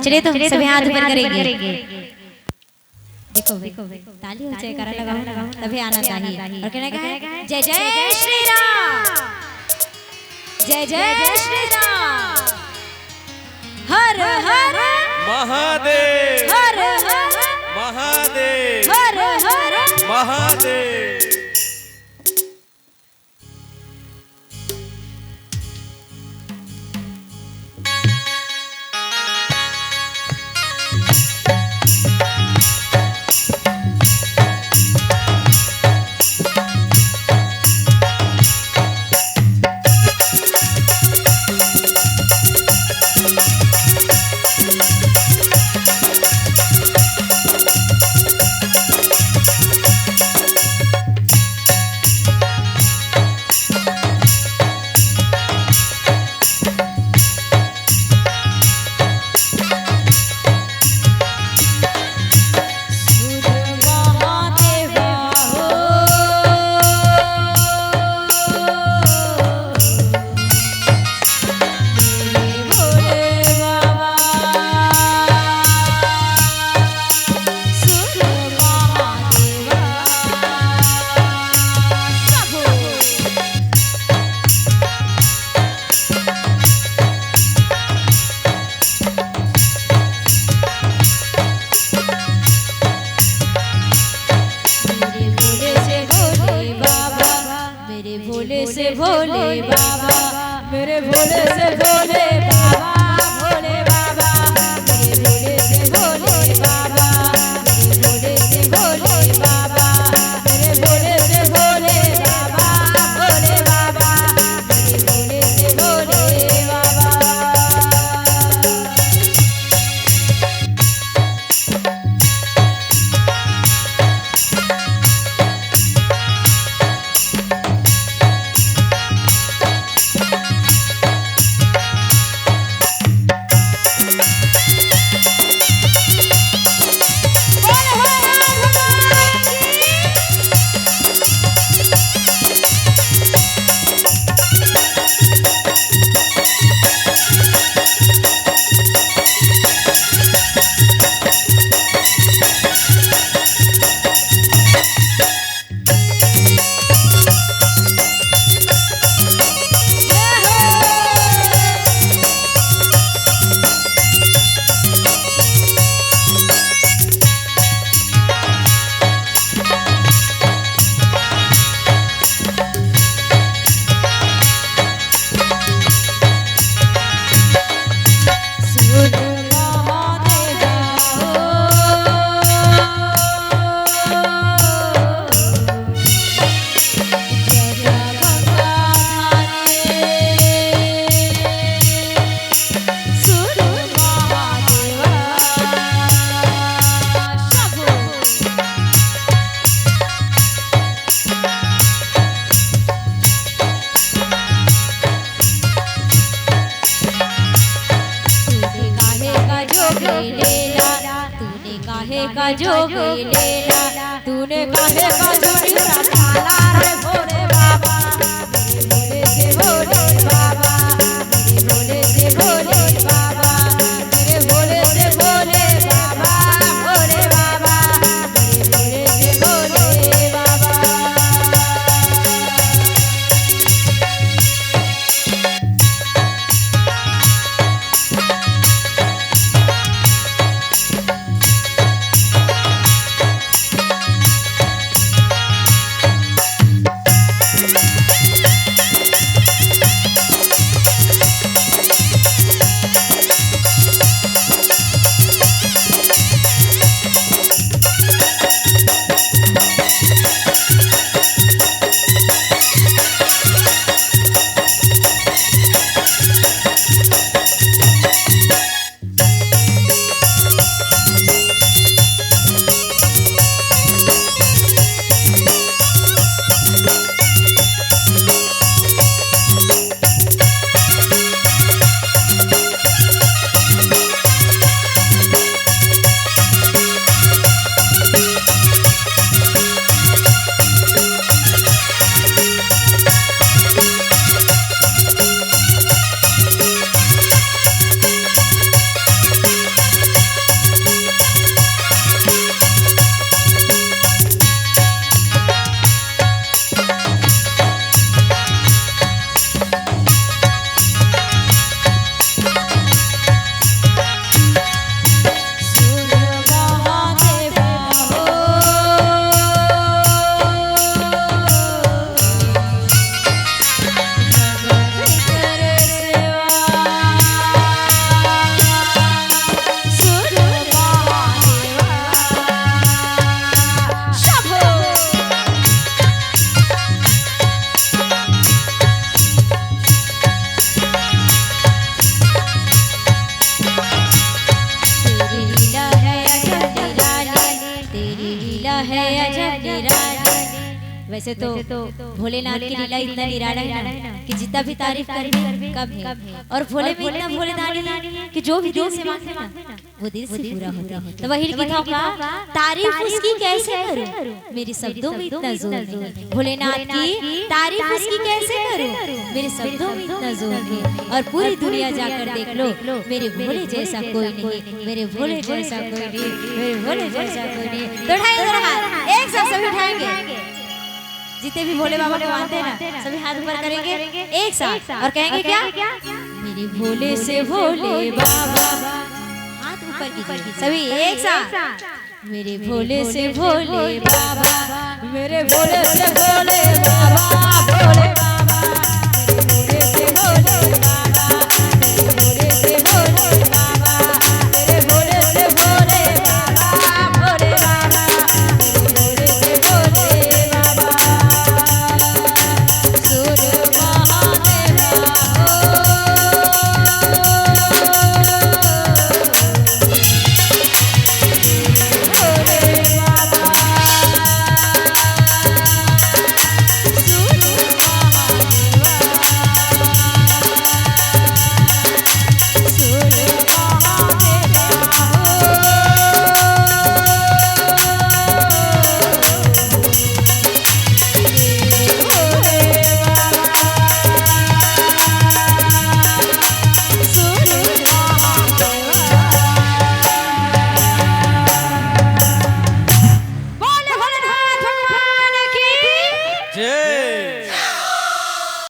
चलिए तो सभी हाथ ऊपर करेंगे। देखो ताली हो जयकारा लगाओ तभी आना चाहिए। और कहना क्या है? जय जय श्री राम, जय जय श्री राम, हर हर महादेव, हर हर महादेव, हर हर महादेव। से भोले बाबा, मेरे भोले से भोले बाबा, भोले बाबा, मेरे भोले से भोले बाबा, मेरे भोले से भोले बाबा, मेरे भोले से भोले बाबा, भोले बाबा, मेरे भोले से भोले बाबा। का जोग लेला, तूने काहे का जोड़ा काला रे भोले बाबा, मेरे भोले से भोले बाबा, मेरे भोले से भोले बाबा, मेरे भोले से भोले बाबा, भोले बाबा, मेरे भोले से भोले बाबा। वैसे तो भोलेनाथ की लीला इतना निराला है ना कि जितना भी तारीफ कर भी कम है। और भोले में इतना भोले दानी है कि जो भी दिल से मांगे ना वो दिल से पूरा होता है। तो वही गीतों का तारीफ उसकी कैसे करूं, मेरे शब्दों में इतना जोर नहीं। भोलेनाथ की तारीफ उसकी कैसे करूं, मेरे शब्दों में इतना जोर नहीं। और पूरी दुनिया जाकर देख लो, मेरे भोले जैसा कोई नहीं, मेरे भोले जैसा कोई नहीं, मेरे भोले जैसा कोई नहीं। तो उठाएंगे जरा हाथ, एक साथ सभी उठाएंगे। जितने भी भोले बाबा को मानते हैं ना, सभी हाथ ऊपर करेंगे एक साथ और कहेंगे क्या, मेरे भोले से भोले बाबा। हाथ ऊपर कीजिए सभी एक साथ, मेरे भोले से भोले बाबा।